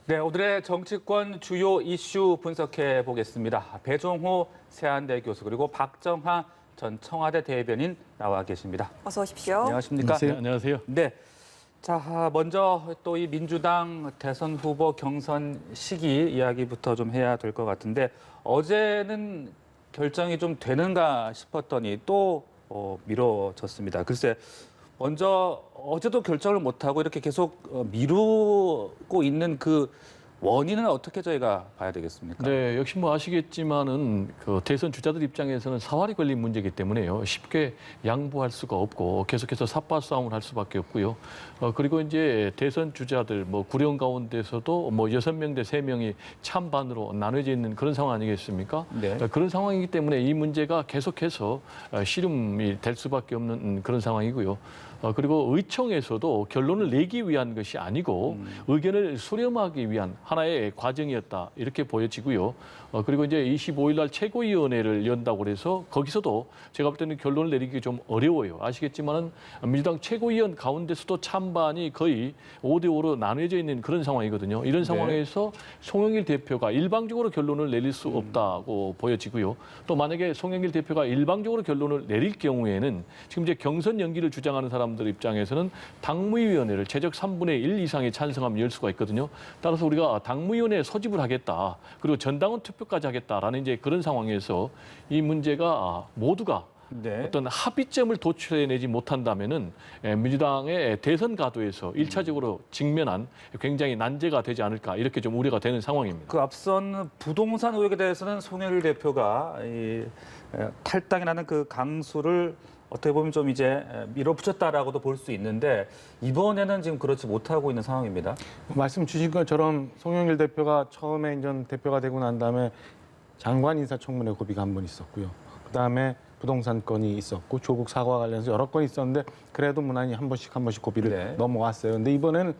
네, 오늘의 정치권 주요 이슈 분석해 보겠습니다. 배종호 세한대 교수 그리고 박정하 전 청와대 대변인 나와 계십니다. 어서 오십시오. 안녕하십니까? 네, 안녕하세요. 네. 자, 먼저 또 이 민주당 대선 후보 경선 시기 이야기부터 좀 해야 될 것 같은데 어제는 결정이 좀 되는가 싶었더니 또 미뤄졌습니다. 글쎄, 먼저 어제도 결정을 못하고 이렇게 계속 미루고 있는 그 원인은 어떻게 저희가 봐야 되겠습니까? 네, 역시 뭐 아시겠지만은 그 대선 주자들 입장에서는 사활이 걸린 문제이기 때문에요. 쉽게 양보할 수가 없고 계속해서 삿바 싸움을 할 수밖에 없고요. 그리고 이제 대선 주자들 뭐 구령 가운데서도 뭐 6명 대 3명이 찬반으로 나눠져 있는 그런 상황 아니겠습니까? 네. 그런 상황이기 때문에 이 문제가 계속해서 씨름이 될 수밖에 없는 그런 상황이고요. 그리고 의총에서도 결론을 내기 위한 것이 아니고 의견을 수렴하기 위한 하나의 과정이었다 이렇게 보여지고요. 그리고 이제 25일 날 최고위원회를 연다고 해서 거기서도 제가 볼 때는 결론을 내리기 좀 어려워요. 아시겠지만은 민주당 최고위원 가운데서도 찬반이 거의 5대5로 나눠져 있는 그런 상황이거든요. 이런 상황에서 송영길 대표가 일방적으로 결론을 내릴 수 없다고 보여지고요. 또 만약에 송영길 대표가 일방적으로 결론을 내릴 경우에는 지금 이제 경선 연기를 주장하는 사람들 입장에서는 당무위원회를 최적 3분의 1 이상의 찬성하면 열 수가 있거든요. 따라서 우리가 당무위원회 소집을 하겠다. 그리고 전당원 투표까지 하겠다라는 이제 그런 상황에서 이 문제가 모두가 네. 어떤 합의점을 도출해내지 못한다면은 민주당의 대선 가도에서 1차적으로 직면한 굉장히 난제가 되지 않을까 이렇게 좀 우려가 되는 상황입니다. 그 앞선 부동산 의혹에 대해서는 송영길 대표가 탈당이라는 그 강수를 어떻게 보면 좀 이제 밀어붙였다라고도 볼 수 있는데 이번에는 지금 그렇지 못하고 있는 상황입니다. 말씀 주신 것처럼 송영길 대표가 처음에 이제 대표가 되고 난 다음에 장관 인사청문회 고비가 한 번 있었고요. 그다음에 부동산 건이 있었고 조국 사과 관련해서 여러 건이 있었는데 그래도 무난히 한 번씩 고비를 넘어왔어요. 근데 이번에는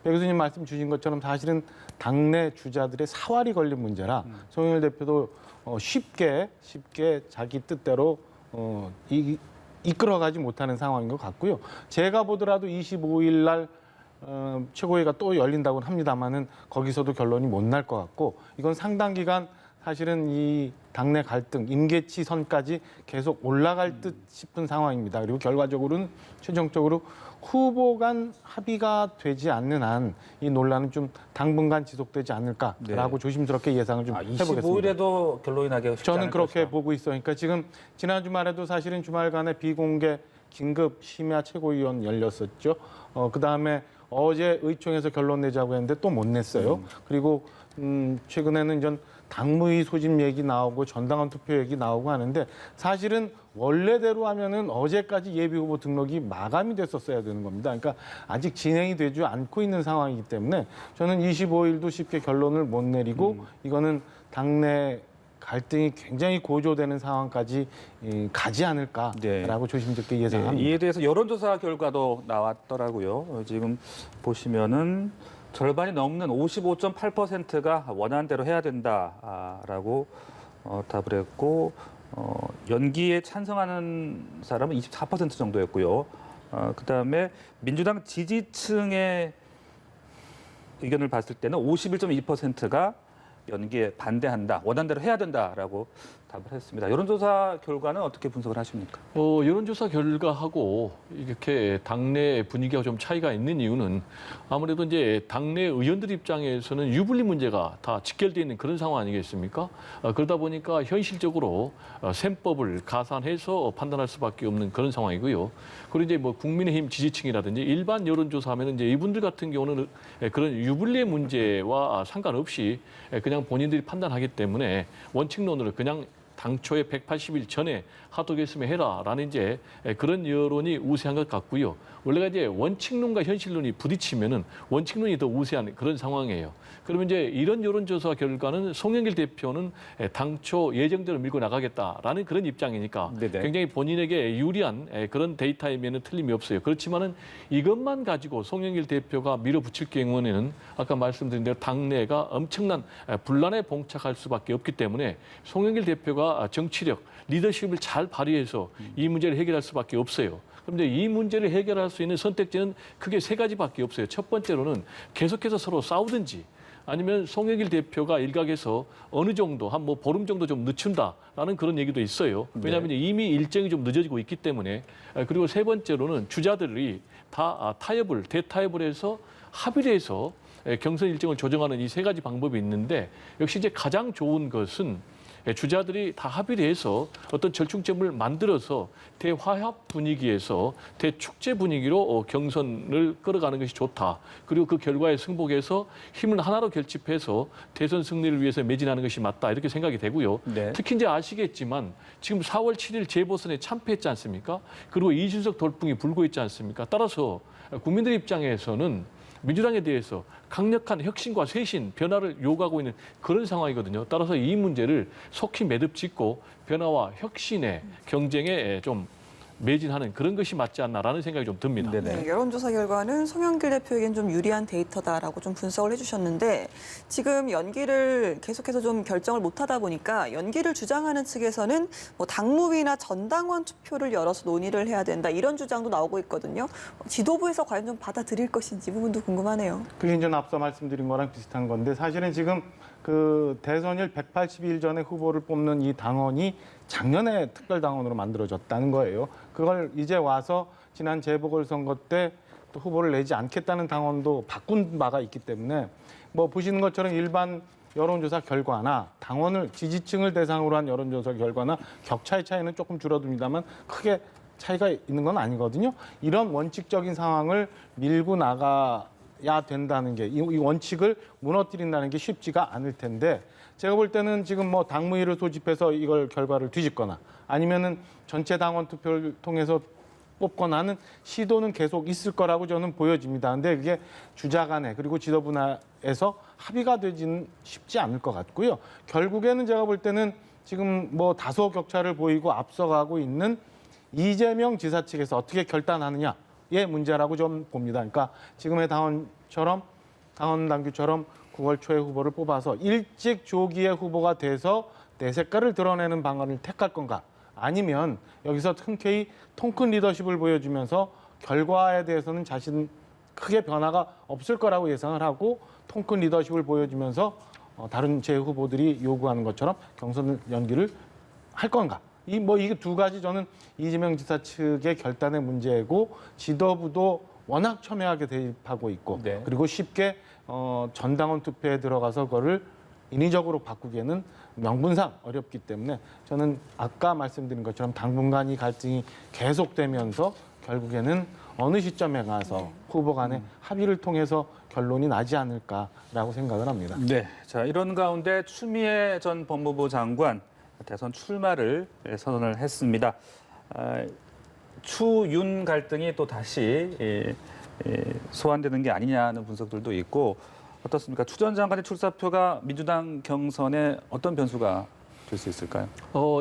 배 교수님 말씀 주신 것처럼 사실은 당내 주자들의 사활이 걸린 문제라 송영길 대표도 쉽게 자기 뜻대로 이끌어가지 못하는 상황인 것 같고요. 제가 보더라도 25일 날 최고위가 또 열린다고는 합니다만은 거기서도 결론이 못 날 것 같고 이건 상당 기간 사실은 이 당내 갈등, 임계치 선까지 계속 올라갈 듯 싶은 상황입니다. 그리고 결과적으로는 최종적으로 후보 간 합의가 되지 않는 한 이 논란은 좀 당분간 지속되지 않을까라고 조심스럽게 예상을 좀 해보겠습니다. 25일에도 결론이 나기 쉽지 저는 않을 그렇게 것이다. 보고 있어요. 그러니까 지금 지난 주말에도 사실은 주말간에 비공개 긴급 심야 최고위원 열렸었죠. 그다음에 어제 의총에서 결론 내자고 했는데 또 못 냈어요. 그리고 최근에는 전 당무위 소집 얘기 나오고 전당원 투표 얘기 나오고 하는데 사실은 원래대로 하면은 어제까지 예비후보 등록이 마감이 됐었어야 되는 겁니다. 그러니까 아직 진행이 되지 않고 있는 상황이기 때문에 저는 25일도 쉽게 결론을 못 내리고 이거는 당내 갈등이 굉장히 고조되는 상황까지 가지 않을까라고 조심스럽게 예상합니다. 이에 대해서 여론조사 결과도 나왔더라고요. 지금 보시면은 절반이 넘는 55.8%가 원하는 해야 된다라고 답을 했고 연기에 찬성하는 사람은 24% 정도였고요. 그다음에 민주당 지지층의 의견을 봤을 때는 51.2%가 연기에 반대한다, 원하는 해야 된다라고 답을 했습니다. 여론조사 결과는 어떻게 분석을 하십니까? 여론조사 결과하고 이렇게 당내 분위기가 좀 차이가 있는 이유는 아무래도 이제 당내 의원들 입장에서는 유불리 문제가 다 직결되어 있는 그런 상황 아니겠습니까? 그러다 보니까 현실적으로 셈법을 가산해서 판단할 수밖에 없는 그런 상황이고요. 그리고 이제 뭐 국민의힘 지지층이라든지 일반 여론조사하면 이제 이분들 같은 경우는 그런 유불리의 문제와 상관없이 그냥 본인들이 판단하기 때문에 원칙론으로 그냥 당초에 180일 전에 하도했으면 해라라는 이제 그런 여론이 우세한 것 같고요. 원래가 이제 원칙론과 현실론이 부딪히면은 원칙론이 더 우세한 그런 상황이에요. 그러면 이제 이런 여론조사 결과는 송영길 대표는 당초 예정대로 밀고 나가겠다라는 그런 입장이니까 굉장히 본인에게 유리한 그런 데이터이면은 틀림이 없어요. 그렇지만은 이것만 가지고 송영길 대표가 밀어붙일 경우에는 아까 말씀드린 대로 당내가 엄청난 분란에 봉착할 수밖에 없기 때문에 송영길 대표가 정치력, 리더십을 잘 발휘해서 이 문제를 해결할 수밖에 없어요. 그런데 이 문제를 해결할 수 있는 선택지는 크게 세 가지밖에 없어요. 첫 번째로는 계속해서 서로 싸우든지 아니면 송영길 대표가 일각에서 어느 정도 한 뭐 보름 정도 좀 늦춘다라는 그런 얘기도 있어요. 왜냐하면 이미 일정이 좀 늦어지고 있기 때문에. 그리고 세 번째로는 주자들이 다 대타협을 해서 합의를 해서 경선 일정을 조정하는 이 세 가지 방법이 있는데 역시 이제 가장 좋은 것은 주자들이 다 합의를 해서 어떤 절충점을 만들어서 대화합 분위기에서 대축제 분위기로 경선을 끌어가는 것이 좋다. 그리고 그 결과에 승복해서 힘을 하나로 결집해서 대선 승리를 위해서 매진하는 것이 맞다. 이렇게 생각이 되고요. 네. 특히 이제 아시겠지만 지금 4월 7일 재보선에 참패했지 않습니까? 그리고 이준석 돌풍이 불고 있지 않습니까? 따라서 국민들 입장에서는 민주당에 대해서 강력한 혁신과 쇄신, 변화를 요구하고 있는 그런 상황이거든요. 따라서 이 문제를 속히 매듭짓고 변화와 혁신의 경쟁에 좀 매진하는 그런 것이 맞지 않나라는 생각이 좀 듭니다. 네네. 네, 여론조사 결과는 송영길 대표에겐 좀 유리한 데이터다라고 좀 분석을 해주셨는데 지금 연기를 계속해서 좀 결정을 못하다 보니까 연기를 주장하는 측에서는 뭐 당무위나 전당원 투표를 열어서 논의를 해야 된다 이런 주장도 나오고 있거든요. 지도부에서 과연 좀 받아들일 것인지 부분도 궁금하네요. 그게 이제 앞서 말씀드린 거랑 비슷한 건데 사실은 지금 그 대선일 180일 전에 후보를 뽑는 이 당원이 작년에 특별당원으로 만들어졌다는 거예요. 그걸 이제 와서 지난 재보궐선거 때 또 후보를 내지 않겠다는 당원도 바꾼 바가 있기 때문에 뭐 보시는 것처럼 일반 여론조사 결과나 당원을 지지층을 대상으로 한 여론조사 결과나 격차의 차이는 조금 줄어듭니다만 크게 차이가 있는 건 아니거든요. 이런 원칙적인 상황을 밀고 나가야 된다는 게 이 원칙을 무너뜨린다는 게 쉽지가 않을 텐데 제가 볼 때는 지금 뭐 당무위를 소집해서 이걸 결과를 뒤집거나 아니면은 전체 당원 투표를 통해서 뽑거나 하는 시도는 계속 있을 거라고 저는 보여집니다. 근데 그게 주자 간에 그리고 지도부 내에서 합의가 되지는 쉽지 않을 것 같고요. 결국에는 제가 볼 때는 지금 뭐 다소 격차를 보이고 앞서가고 있는 이재명 지사 측에서 어떻게 결단하느냐의 문제라고 좀 봅니다. 그러니까 지금의 당원 당규처럼 9월 초에 후보를 뽑아서 일찍 조기에 후보가 돼서 내 색깔을 드러내는 방안을 택할 건가? 아니면 여기서 흔쾌히 통큰 리더십을 보여주면서 결과에 대해서는 자신 크게 변화가 없을 거라고 예상을 하고 통큰 리더십을 보여주면서 다른 제 후보들이 요구하는 것처럼 경선 연기를 할 건가? 이게 두 가지 저는 이재명 지사 측의 결단의 문제고 지도부도 워낙 첨예하게 대입하고 있고 네. 그리고 쉽게 전당원 투표에 들어가서 그거를 인위적으로 바꾸기에는 명분상 어렵기 때문에 저는 아까 말씀드린 것처럼 당분간 이 갈등이 계속되면서 결국에는 어느 시점에 가서 후보 간의 합의를 통해서 결론이 나지 않을까라고 생각을 합니다. 네. 자, 이런 가운데 추미애 전 법무부 장관 대선 출마를 선언을 했습니다. 추윤 갈등이 또 다시 소환되는 게 아니냐는 분석들도 있고 어떻습니까? 추 전 장관의 출사표가 민주당 경선에 어떤 변수가 될 수 있을까요?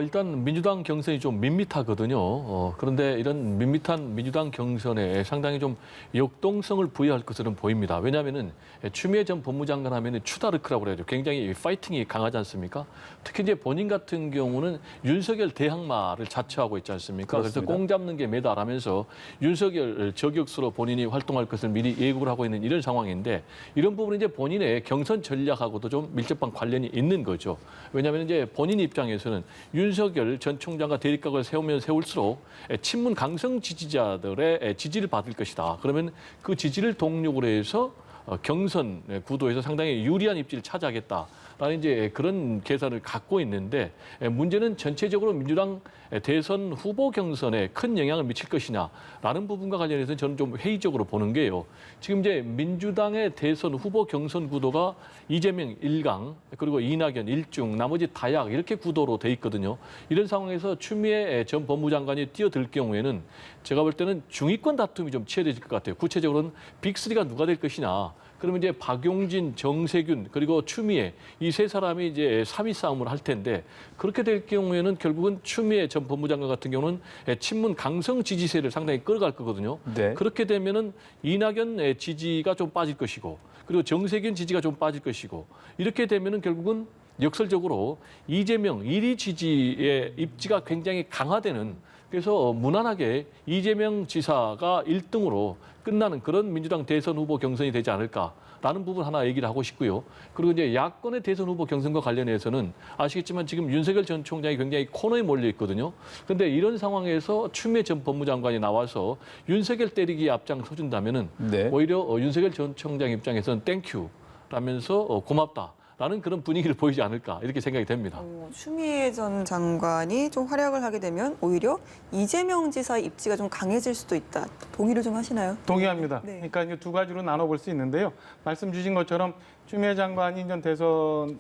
일단 민주당 경선이 좀 밋밋하거든요. 그런데 이런 밋밋한 민주당 경선에 상당히 좀 역동성을 부여할 것으로 보입니다. 왜냐하면은 추미애 전 법무장관 하면은 추다르크라고 그래야죠. 굉장히 파이팅이 강하지 않습니까? 특히 이제 본인 같은 경우는 윤석열 대항마를 자처하고 있지 않습니까? 그렇습니다. 그래서 공 잡는 게 매다라면서 윤석열 저격수로 본인이 활동할 것을 미리 예고를 하고 있는 이런 상황인데 이런 부분은 이제 본인의 경선 전략하고도 좀 밀접한 관련이 있는 거죠. 왜냐하면 이제 본인 입장에서는 윤석열 전 총장과 대립각을 세우면 세울수록 친문 강성 지지자들의 지지를 받을 것이다. 그러면 그 지지를 동력으로 해서 경선 구도에서 상당히 유리한 입지를 차지하겠다라는 이제 그런 계산을 갖고 있는데 문제는 전체적으로 민주당 대선 후보 경선에 큰 영향을 미칠 것이냐라는 부분과 관련해서는 저는 좀 회의적으로 보는 게요. 지금 이제 민주당의 대선 후보 경선 구도가 이재명 1강 그리고 이낙연 1중 나머지 다약 이렇게 구도로 돼 있거든요. 이런 상황에서 추미애 전 법무장관이 뛰어들 경우에는 제가 볼 때는 중위권 다툼이 좀 치열해질 것 같아요. 구체적으로는 빅3가 누가 될 것이냐. 그러면 이제 박용진, 정세균 그리고 추미애 이 세 사람이 이제 3위 싸움을 할 텐데 그렇게 될 경우에는 결국은 추미애 전 법무장관 같은 경우는 친문 강성 지지세를 상당히 끌어갈 거거든요. 네. 그렇게 되면은 이낙연 지지가 좀 빠질 것이고 그리고 정세균 지지가 좀 빠질 것이고 이렇게 되면은 결국은 역설적으로 이재명 1위 지지의 입지가 굉장히 강화되는 그래서 무난하게 이재명 지사가 1등으로 끝나는 그런 민주당 대선 후보 경선이 되지 않을까라는 부분 하나 얘기를 하고 싶고요. 그리고 이제 야권의 대선 후보 경선과 관련해서는 아시겠지만 지금 윤석열 전 총장이 굉장히 코너에 몰려 있거든요. 그런데 이런 상황에서 추미애 전 법무장관이 나와서 윤석열 때리기에 앞장서준다면은 네. 오히려 윤석열 전 총장 입장에서는 땡큐 라면서 고맙다. 라는 그런 분위기를 보이지 않을까 이렇게 생각이 됩니다. 추미애 전 장관이 좀 활약을 하게 되면 오히려 이재명 지사의 입지가 좀 강해질 수도 있다. 동의를 좀 하시나요? 동의합니다. 네. 그러니까 이제 두 가지로 나눠볼 수 있는데요. 말씀 주신 것처럼 추미애 장관이 전 대선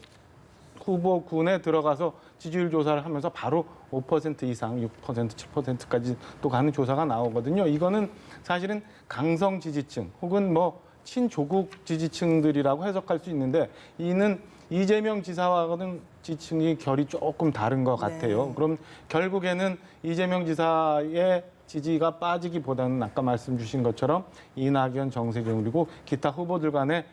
후보군에 들어가서 지지율 조사를 하면서 바로 5% 이상, 6%, 7%까지 또 가는 조사가 나오거든요. 이거는 사실은 강성 지지층 혹은 뭐 친조국 지지층들이라고 해석할 수 있는데 이는 이재명 지사와는 지층이 결이 조금 다른 것 같아요. 네. 그럼 결국에는 이재명 지사의 지지가 빠지기보다는 아까 말씀 주신 것처럼 이낙연, 정세균 그리고 기타 후보들 간에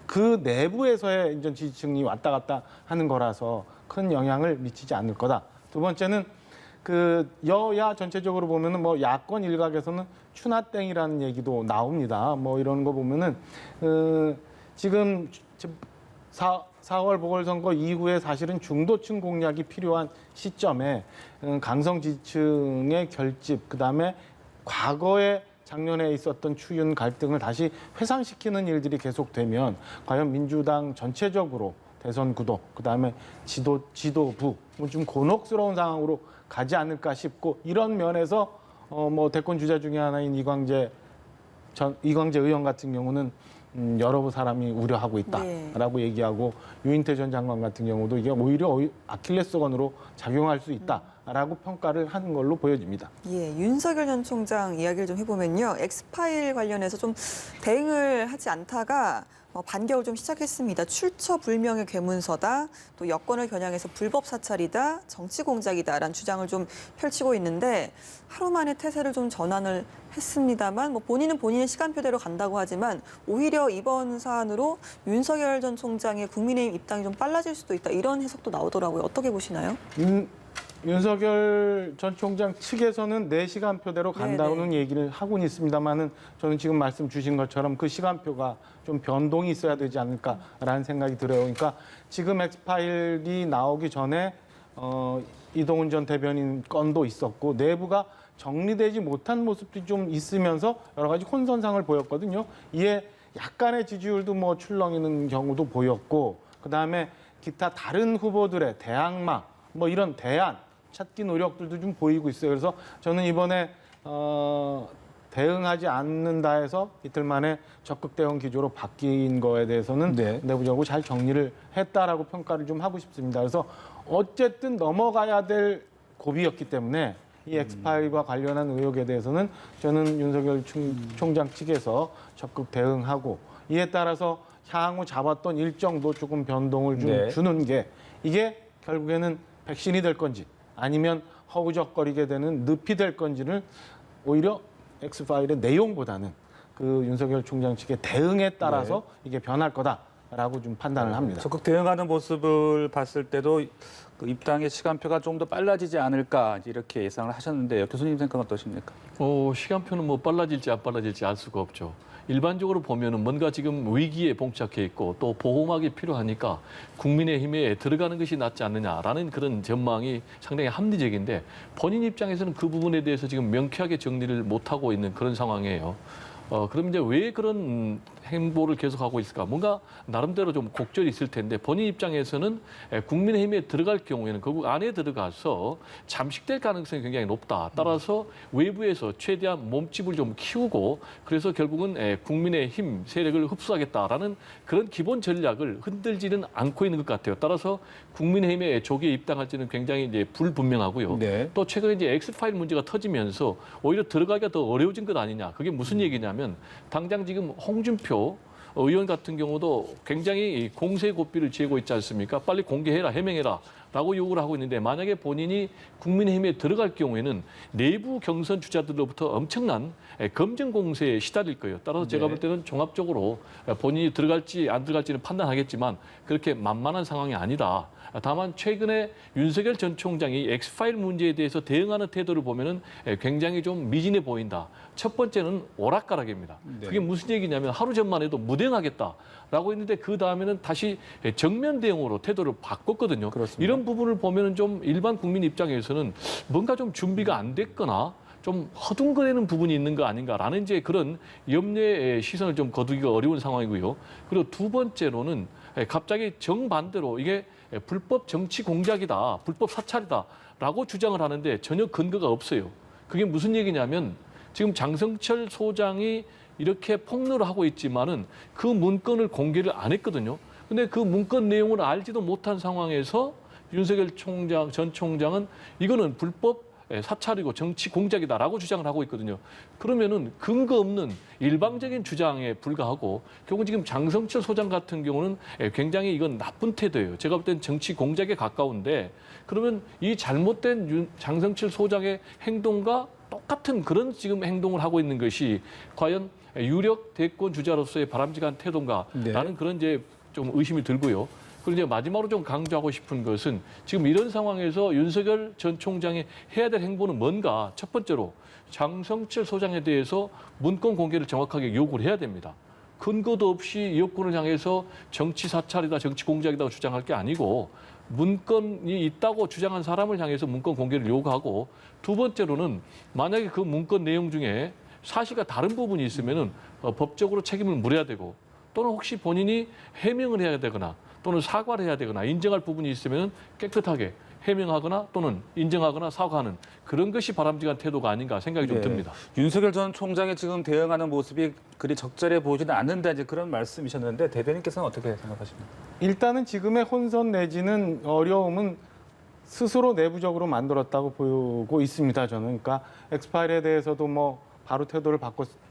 그 내부에서의 이제 지지층이 왔다 갔다 하는 거라서 큰 영향을 미치지 않을 거다. 두 번째는 그 여야 전체적으로 보면은 뭐 야권 일각에서는 추나땡이라는 얘기도 나옵니다. 뭐 이런 거 보면은 지금 4월 보궐선거 이후에 사실은 중도층 공략이 필요한 시점에 강성 지지층의 결집, 그다음에 과거에 작년에 있었던 추윤 갈등을 다시 회상시키는 일들이 계속되면 과연 민주당 전체적으로 대선 구도, 그다음에 지도부 좀 곤혹스러운 상황으로 가지 않을까 싶고 이런 면에서 뭐 대권 주자 중에 하나인 이광재 의원 같은 경우는 여러 사람이 우려하고 있다라고 얘기하고 유인태 전 장관 같은 경우도 이게 오히려 아킬레스건으로 작용할 수 있다라고 평가를 하는 걸로 보여집니다. 예, 윤석열 전 총장 이야기를 좀 해보면요. 엑스파일 관련해서 좀 대응을 하지 않다가 반격을 좀 시작했습니다. 출처 불명의 괴문서다, 또 여권을 겨냥해서 불법 사찰이다, 정치 공작이다라는 주장을 좀 펼치고 있는데 하루 만에 태세를 좀 전환을 했습니다만 뭐 본인은 본인의 시간표대로 간다고 하지만 오히려 이번 사안으로 윤석열 전 총장의 국민의힘 입당이 좀 빨라질 수도 있다 이런 해석도 나오더라고요. 어떻게 보시나요? 윤석열 전 총장 측에서는 내 시간표대로 간다는 얘기를 하고는 있습니다만은 저는 지금 말씀 주신 것처럼 그 시간표가 좀 변동이 있어야 되지 않을까라는 생각이 들어요. 그러니까 지금 엑스파일이 나오기 전에 이동훈 전 대변인 건도 있었고 내부가 정리되지 못한 모습들이 좀 있으면서 여러 가지 혼선상을 보였거든요. 이에 약간의 지지율도 뭐 출렁이는 경우도 보였고 그다음에 기타 다른 후보들의 대항마 뭐 이런 대안 찾기 노력들도 좀 보이고 있어요. 그래서 저는 이번에 대응하지 않는다 해서 이틀 만에 적극 대응 기조로 바뀐 거에 대해서는 내부적으로 잘 정리를 했다라고 평가를 좀 하고 싶습니다. 그래서 어쨌든 넘어가야 될 고비였기 때문에 이 엑스파일과 관련한 의혹에 대해서는 저는 윤석열 총장 측에서 적극 대응하고 이에 따라서 향후 잡았던 일정도 조금 변동을 좀 주는 게 이게 결국에는 백신이 될 건지 아니면 허우적거리게 되는 늪이 될 건지를 오히려 엑스파일의 내용보다는 그 윤석열 총장 측의 대응에 따라서 이게 변할 거다라고 좀 판단을 합니다. 적극 대응하는 모습을 봤을 때도 그 입당의 시간표가 좀 더 빨라지지 않을까 이렇게 예상을 하셨는데요. 교수님 생각은 어떠십니까? 시간표는 뭐 빨라질지 안 빨라질지 알 수가 없죠. 일반적으로 보면은 뭔가 지금 위기에 봉착해 있고 또 보호막이 필요하니까 국민의힘에 들어가는 것이 낫지 않느냐라는 그런 전망이 상당히 합리적인데 본인 입장에서는 그 부분에 대해서 지금 명쾌하게 정리를 못하고 있는 그런 상황이에요. 그럼 이제 왜 그런 행보를 계속하고 있을까? 뭔가 나름대로 좀 곡절이 있을 텐데 본인 입장에서는 국민의힘에 들어갈 경우에는 그 안에 들어가서 잠식될 가능성이 굉장히 높다. 따라서 외부에서 최대한 몸집을 좀 키우고 그래서 결국은 국민의힘 세력을 흡수하겠다라는 그런 기본 전략을 흔들지는 않고 있는 것 같아요. 따라서 국민의힘에 조기에 입당할지는 굉장히 이제 불분명하고요. 또 최근에 이제 엑스파일 문제가 터지면서 오히려 들어가기가 더 어려워진 것 아니냐. 그게 무슨 얘기냐면 당장 지금 홍준표 의원 같은 경우도 굉장히 공세 고삐를 쥐고 있지 않습니까? 빨리 공개해라, 해명해라 라고 요구를 하고 있는데 만약에 본인이 국민의힘에 들어갈 경우에는 내부 경선 주자들로부터 엄청난 검증 공세에 시달릴 거예요. 따라서 제가 볼 때는 종합적으로 본인이 들어갈지 안 들어갈지는 판단하겠지만 그렇게 만만한 상황이 아니다. 다만 최근에 윤석열 전 총장이 엑스파일 문제에 대해서 대응하는 태도를 보면은 굉장히 좀 미진해 보인다. 첫 번째는 오락가락입니다. 그게 무슨 얘기냐면 하루 전만 해도 무대응하겠다라고 했는데 그 다음에는 다시 정면 대응으로 태도를 바꿨거든요. 그렇습니다. 이런 부분을 보면은 좀 일반 국민 입장에서는 뭔가 좀 준비가 안 됐거나 좀 허둥거리는 부분이 있는 거 아닌가라는 이제 그런 염려의 시선을 좀 거두기가 어려운 상황이고요. 그리고 두 번째로는 갑자기 정반대로 이게 불법 정치 공작이다, 불법 사찰이다라고 주장을 하는데 전혀 근거가 없어요. 그게 무슨 얘기냐면 지금 장성철 소장이 이렇게 폭로를 하고 있지만은 그 문건을 공개를 안 했거든요. 근데 그 문건 내용을 알지도 못한 상황에서 윤석열 전 총장은 이거는 불법 사찰이고 정치 공작이다라고 주장을 하고 있거든요. 그러면은 근거 없는 일방적인 주장에 불과하고 결국 지금 장성철 소장 같은 경우는 굉장히 이건 나쁜 태도예요. 제가 볼 때는 정치 공작에 가까운데 그러면 이 잘못된 장성철 소장의 행동과 똑같은 그런 지금 행동을 하고 있는 것이 과연 유력 대권 주자로서의 바람직한 태도인가라는 그런 이제 좀 의심이 들고요. 그리고 이제 마지막으로 좀 강조하고 싶은 것은 지금 이런 상황에서 윤석열 전 총장이 해야 될 행보는 뭔가 첫 번째로 장성철 소장에 대해서 문건 공개를 정확하게 요구를 해야 됩니다. 근거도 없이 이 여권을 향해서 정치 사찰이다, 정치 공작이다 주장할 게 아니고 문건이 있다고 주장한 사람을 향해서 문건 공개를 요구하고 두 번째로는 만약에 그 문건 내용 중에 사실과 다른 부분이 있으면은 법적으로 책임을 물어야 되고 또는 혹시 본인이 해명을 해야 되거나 또는 사과를 해야 되거나 인정할 부분이 있으면 깨끗하게 해명하거나 또는 인정하거나 사과하는 그런 것이 바람직한 태도가 아닌가 생각이 좀 듭니다. 윤석열 전 총장이 지금 대응하는 모습이 그리 적절해 보이지는 않는다 이제 그런 말씀이셨는데 대변인께서는 어떻게 생각하십니까? 일단은 지금의 혼선 내지는 어려움은 스스로 내부적으로 만들었다고 보고 있습니다. 저는 그러니까 엑스파일에 대해서도 뭐 바로 태도를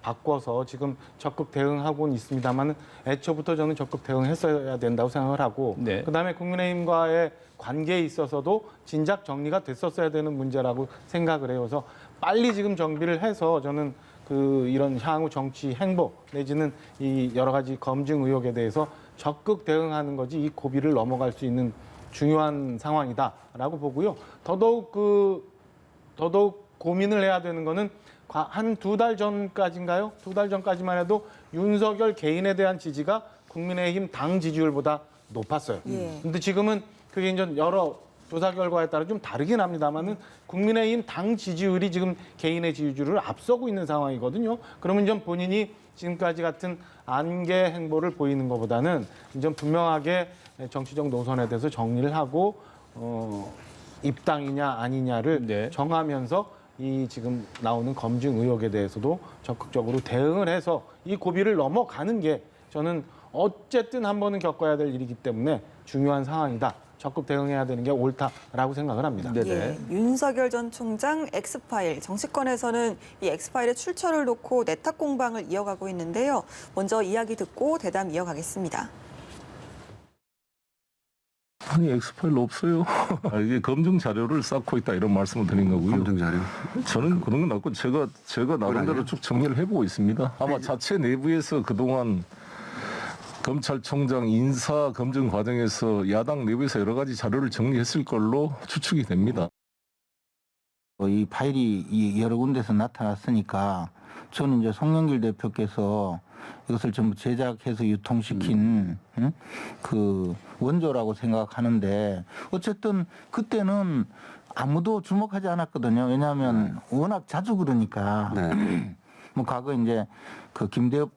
바꿔서 지금 적극 대응하고는 있습니다만 애초부터 저는 적극 대응했어야 된다고 생각을 하고 네. 그다음에 국민의힘과의 관계에 있어서도 진작 정리가 됐었어야 되는 문제라고 생각을 해요. 그래서 빨리 지금 정비를 해서 저는 이런 향후 정치 행보 내지는 이 여러 가지 검증 의혹에 대해서 적극 대응하는 것이 이 고비를 넘어갈 수 있는 중요한 상황이다라고 보고요. 더더욱 고민을 해야 되는 거는 한 2달 전까지인가요? 2달 전까지만 해도 윤석열 개인에 대한 지지가 국민의힘 당 지지율보다 높았어요. 근데 지금은 그게 이제 여러 조사 결과에 따라 좀 다르긴 합니다만은 국민의힘 당 지지율이 지금 개인의 지지율을 앞서고 있는 상황이거든요. 그러면 좀 본인이 지금까지 같은 안개 행보를 보이는 것보다는 좀 분명하게 정치적 노선에 대해서 정리를 하고 입당이냐 아니냐를 정하면서 이 지금 나오는 검증 의혹에 대해서도 적극적으로 대응을 해서 이 고비를 넘어가는 게 저는 어쨌든 한 번은 겪어야 될 일이기 때문에 중요한 상황이다. 적극 대응해야 되는 게 옳다라고 생각을 합니다. 예, 윤석열 전 총장 엑스파일, 정치권에서는 이 엑스파일의 출처를 놓고 내탁 공방을 이어가고 있는데요. 먼저 이야기 듣고 대담 이어가겠습니다. 아니 엑스파일 없어요. 이게 검증 자료를 쌓고 있다 이런 말씀을 드린 거고요. 검증 자료? 저는 그런 건 없고 제가 나름대로 쭉 정리를 해보고 있습니다. 아마 자체 내부에서 그동안 검찰총장 인사 검증 과정에서 야당 내부에서 여러 가지 자료를 정리했을 걸로 추측이 됩니다. 이 파일이 여러 군데서 나타났으니까 저는 이제 송영길 대표께서 이것을 전부 제작해서 유통시킨 그 원조라고 생각하는데 어쨌든 그때는 아무도 주목하지 않았거든요. 왜냐하면 워낙 자주 그러니까. 뭐 과거 이제 그 김대엽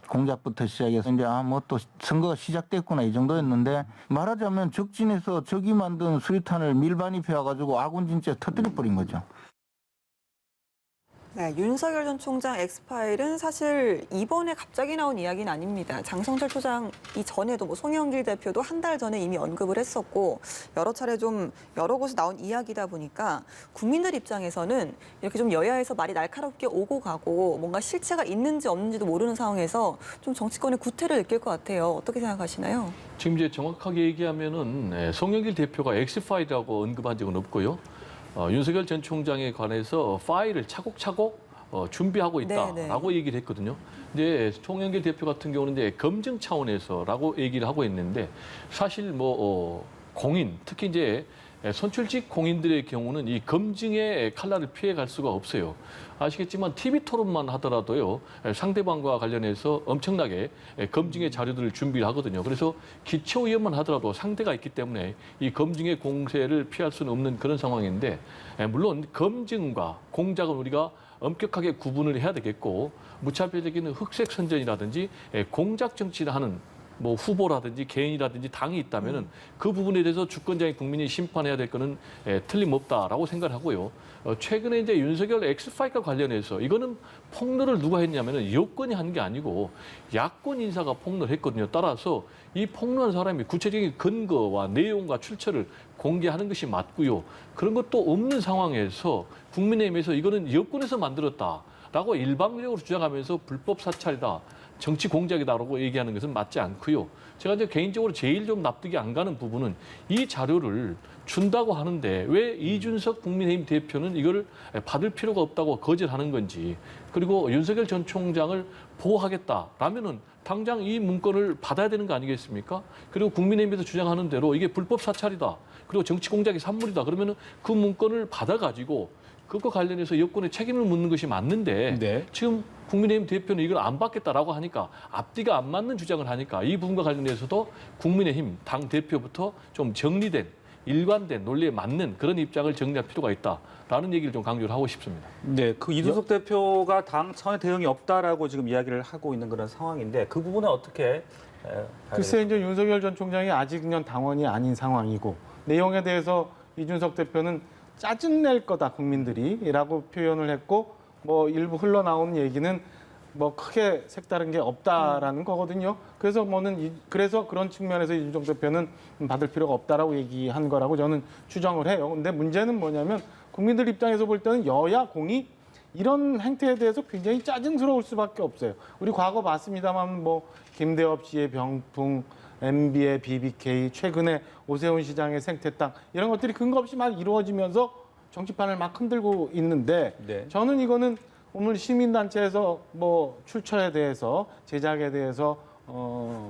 공작부터 시작해서 이제 뭐 또 선거가 시작됐구나 이 정도였는데 말하자면 적진에서 적이 만든 수류탄을 밀반입해 와가지고 아군 진짜 터뜨려 버린 거죠. 네, 윤석열 전 총장 엑스파일은 사실 이번에 갑자기 나온 이야기는 아닙니다. 장성철 소장 이전에도 뭐 송영길 대표도 한 달 전에 이미 언급을 했었고 여러 차례 좀 여러 곳에 나온 이야기다 보니까 국민들 입장에서는 이렇게 좀 여야에서 말이 날카롭게 오고 가고 뭔가 실체가 있는지 없는지도 모르는 상황에서 좀 정치권의 구태를 느낄 것 같아요. 어떻게 생각하시나요? 지금 이제 정확하게 얘기하면은 송영길 대표가 엑스파일이라고 언급한 적은 없고요. 윤석열 전 총장에 관해서 파일을 차곡차곡 준비하고 있다라고 얘기를 했거든요. 근데 송영길 대표 같은 경우는 이제 검증 차원에서라고 얘기를 하고 있는데 사실 뭐 공인, 특히 이제 선출직 공인들의 경우는 이 검증의 칼날을 피해갈 수가 없어요. 아시겠지만 TV 토론만 하더라도요, 상대방과 관련해서 엄청나게 검증의 자료들을 준비를 하거든요. 그래서 기초의원만 하더라도 상대가 있기 때문에 이 검증의 공세를 피할 수는 없는 그런 상황인데, 물론 검증과 공작은 우리가 엄격하게 구분을 해야 되겠고, 무차별적인 흑색 선전이라든지 공작 정치를 하는 뭐 후보라든지 개인이라든지 당이 있다면은 그 부분에 대해서 주권자인 국민이 심판해야 될 거는 틀림없다라고 생각을 하고요. 최근에 이제 윤석열 엑스파일과 관련해서 이거는 폭로를 누가 했냐면은 여권이 한 게 아니고 야권 인사가 폭로를 했거든요. 따라서 이 폭로한 사람이 구체적인 근거와 내용과 출처를 공개하는 것이 맞고요. 그런 것도 없는 상황에서 국민의힘에서 이거는 여권에서 만들었다라고 일방적으로 주장하면서 불법 사찰이다. 정치 공작이다라고 얘기하는 것은 맞지 않고요. 제가 이제 개인적으로 제일 좀 납득이 안 가는 부분은 이 자료를 준다고 하는데 왜 이준석 국민의힘 대표는 이걸 받을 필요가 없다고 거절하는 건지, 그리고 윤석열 전 총장을 보호하겠다라면은 당장 이 문건을 받아야 되는 거 아니겠습니까? 그리고 국민의힘에서 주장하는 대로 이게 불법 사찰이다. 그리고 정치 공작의 산물이다. 그러면은 그 문건을 받아가지고 그것과 관련해서 여권에 책임을 묻는 것이 맞는데 네. 지금 국민의힘 대표는 이걸 안 받겠다라고 하니까 앞뒤가 안 맞는 주장을 하니까 이 부분과 관련해서도 국민의힘 당 대표부터 좀 정리된 일관된 논리에 맞는 그런 입장을 정리할 필요가 있다라는 얘기를 좀 강조를 하고 싶습니다. 네, 그 이준석 대표가 당 차원의 대응이 없다라고 지금 이야기를 하고 있는 그런 상황인데 그 부분은 어떻게 글쎄 이제 윤석열 전 총장이 아직 그냥 당원이 아닌 상황이고 내용에 대해서 이준석 대표는 짜증낼 거다 국민들이라고 표현을 했고 뭐 일부 흘러나오는 얘기는 뭐 크게 색다른 게 없다라는 거거든요. 그래서 그래서 그런 측면에서 이준석 대표는 받을 필요가 없다라고 얘기한 거라고 저는 추정을 해요. 근데 문제는 뭐냐면 국민들 입장에서 볼 때는 여야 공이 이런 행태에 대해서 굉장히 짜증스러울 수밖에 없어요. 우리 과거 봤습니다만 뭐 김대엽 씨의 병풍, MB의 BBK, 최근에 오세훈 시장의 생태땅 이런 것들이 근거 없이 막 이루어지면서 정치판을 막 흔들고 있는데 네. 저는 이거는 오늘 시민단체에서 뭐 출처에 대해서 제작에 대해서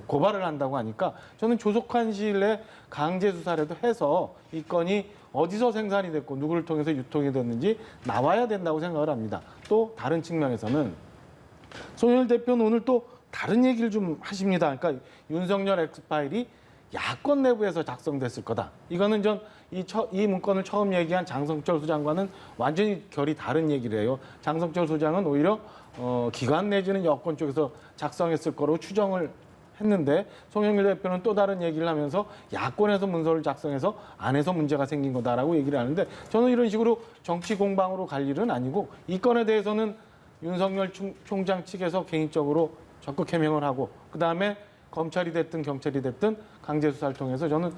고발을 한다고 하니까 저는 조속한 시일 내에 강제 수사라도 해서 이 건이 어디서 생산이 됐고 누구를 통해서 유통이 됐는지 나와야 된다고 생각을 합니다. 또 다른 측면에서는 송영길 대표는 오늘 또 다른 얘기를 좀 하십니다. 그러니까 윤석열 엑스파일이 야권 내부에서 작성됐을 거다. 이거는 이 문건을 처음 얘기한 장성철 소장과는 완전히 결이 다른 얘기를 해요. 장성철 소장은 오히려 기관 내지는 여권 쪽에서 작성했을 거로 추정을 했는데 송영길 대표는 또 다른 얘기를 하면서 야권에서 문서를 작성해서 안에서 문제가 생긴 거다라고 얘기를 하는데 저는 이런 식으로 정치 공방으로 갈 일은 아니고 이 건에 대해서는 윤석열 총장 측에서 개인적으로 적극 해명을 하고 그다음에 검찰이 됐든 경찰이 됐든 강제 수사를 통해서 저는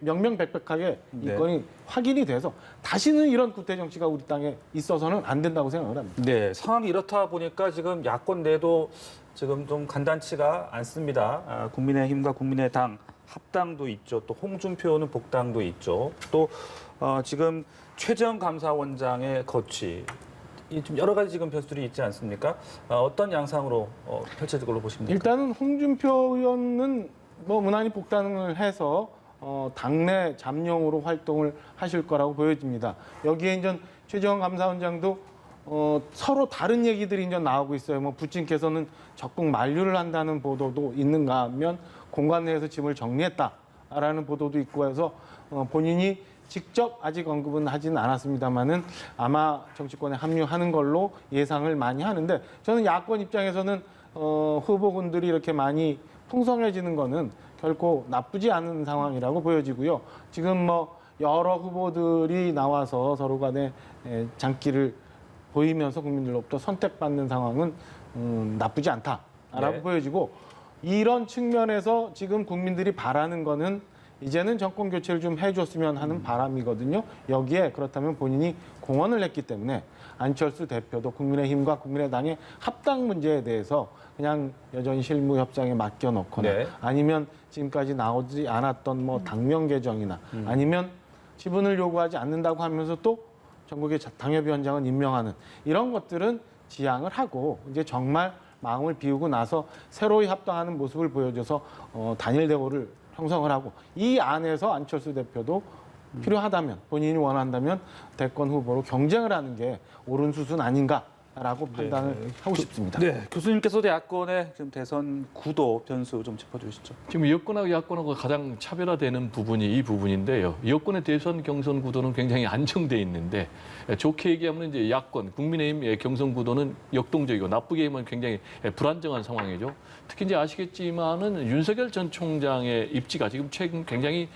명명백백하게 이 건이 확인이 돼서 다시는 이런 구태 정치가 우리 땅에 있어서는 안 된다고 생각을 합니다. 네, 상황이 이렇다 보니까 지금 야권 내도 지금 좀 간단치가 않습니다. 국민의힘과 국민의당 합당도 있죠. 또 홍준표 의원 복당도 있죠. 또 지금 최재형 감사원장의 거취. 좀 여러 가지 지금 변수들이 있지 않습니까? 어떤 양상으로 펼쳐질 걸로 보십니까? 일단은 홍준표 의원은 뭐 무난히 복당을 해서 당내 잠룡으로 활동을 하실 거라고 보여집니다. 여기에 이제 최재형 감사원장도 서로 다른 얘기들이 이제 나오고 있어요. 뭐 부친께서는 적극 만류를 한다는 보도도 있는가 하면 공간 내에서 짐을 정리했다라는 보도도 있고 해서 본인이 직접 아직 언급은 하지는 않았습니다만은 아마 정치권에 합류하는 걸로 예상을 많이 하는데 저는 야권 입장에서는 후보군들이 이렇게 많이 풍성해지는 거는 결코 나쁘지 않은 상황이라고 보여지고요. 지금 뭐 여러 후보들이 나와서 서로 간에 장기를 보이면서 국민들로부터 선택받는 상황은 나쁘지 않다라고 네. 보여지고 이런 측면에서 지금 국민들이 바라는 거는 이제는 정권 교체를 좀 해줬으면 하는 바람이거든요. 여기에 그렇다면 본인이 공헌을 했기 때문에 안철수 대표도 국민의힘과 국민의당의 합당 문제에 대해서 그냥 여전히 실무 협상에 맡겨놓거나 네. 아니면 지금까지 나오지 않았던 뭐 당명 개정이나 아니면 지분을 요구하지 않는다고 하면서 또 전국의 당협위원장은 임명하는 이런 것들은 지양을 하고 이제 정말 마음을 비우고 나서 새로이 합당하는 모습을 보여줘서 단일 대우를 형성을 하고 이 안에서 안철수 대표도 필요하다면 본인이 원한다면 대권 후보로 경쟁을 하는 게 옳은 수순 아닌가라고 판단을 하고 싶습니다. 네, 교수님께서도 야권의 지금 대선 구도 변수 좀 짚어주시죠. 지금 여권하고 야권하고 가장 차별화되는 부분이 이 부분인데요. 여권의 대선 경선 구도는 굉장히 안정돼 있는데 좋게 얘기하면 이제 야권, 국민의힘의 경선 구도는 역동적이고 나쁘게 얘기하면 굉장히 불안정한 상황이죠. 특히 이제 아시겠지만은 윤석열 전 총장의 입지가 지금 최근 굉장히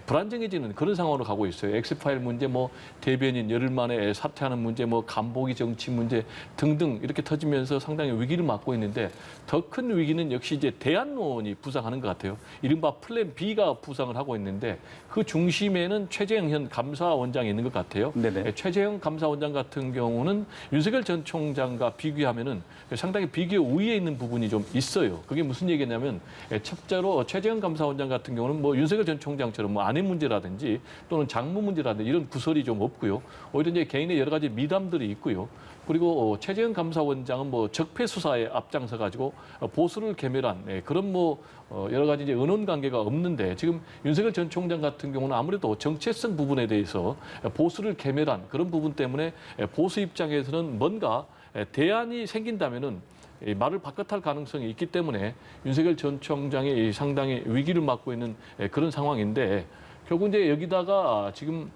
불안정해지는 그런 상황으로 가고 있어요. 엑스파일 문제, 뭐 대변인 열흘 만에 사퇴하는 문제, 뭐 간보기 정치 문제 등등 이렇게 터지면서 상당히 위기를 맞고 있는데 더 큰 위기는 역시 이제 대안론이 부상하는 것 같아요. 이른바 플랜 B가 부상을 하고 있는데 그 중심에는 최재형 현 감사원장이 있는 것 같아요. 네네. 최재형 감사원장 같은 경우는 윤석열 전 총장과 비교하면은 상당히 비교 우위에 있는 부분이 좀 있어요. 그게 무슨 얘기냐면 첫째로 최재형 감사원장 같은 경우는 뭐 윤석열 전 총장처럼 뭐 아내 문제라든지 또는 장모 문제라든지 이런 구설이 좀 없고요. 오히려 이제 개인의 여러 가지 미담들이 있고요. 그리고 최재형 감사원장은 뭐 적폐 수사에 앞장서 가지고 보수를 개멸한 그런 뭐 여러 가지 이제 은원 관계가 없는데 지금 윤석열 전 총장 같은 경우는 아무래도 정체성 부분에 대해서 보수를 개멸한 그런 부분 때문에 보수 입장에서는 뭔가 대안이 생긴다면은 말을 바꿔탈 가능성이 있기 때문에 윤석열 전 총장이 상당히 위기를 맞고 있는 그런 상황인데 결국 이제 여기다가 지금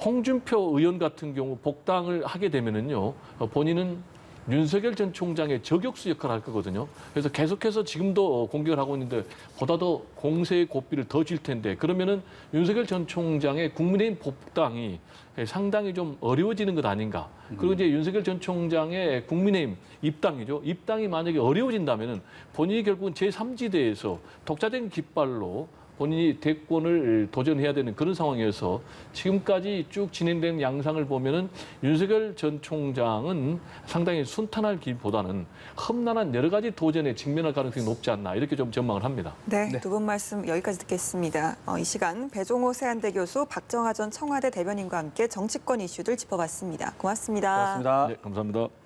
홍준표 의원 같은 경우 복당을 하게 되면은요, 본인은 윤석열 전 총장의 저격수 역할을 할 거거든요. 그래서 계속해서 지금도 공격을 하고 있는데 보다 더 공세의 고삐를 더 줄 텐데 그러면은 윤석열 전 총장의 국민의힘 복당이 상당히 좀 어려워지는 것 아닌가. 그리고 이제 윤석열 전 총장의 국민의힘 입당이죠. 입당이 만약에 어려워진다면은 본인이 결국은 제3지대에서 독자적인 깃발로 본인이 대권을 도전해야 되는 그런 상황이어서 지금까지 쭉 진행된 양상을 보면은 윤석열 전 총장은 상당히 순탄하기보다는 험난한 여러 가지 도전에 직면할 가능성이 높지 않나 이렇게 좀 전망을 합니다. 네, 두 분 말씀 여기까지 듣겠습니다. 이 시간 배종호 세한대 교수, 박정하 전 청와대 대변인과 함께 정치권 이슈들 짚어봤습니다. 고맙습니다. 고맙습니다. 네, 감사합니다.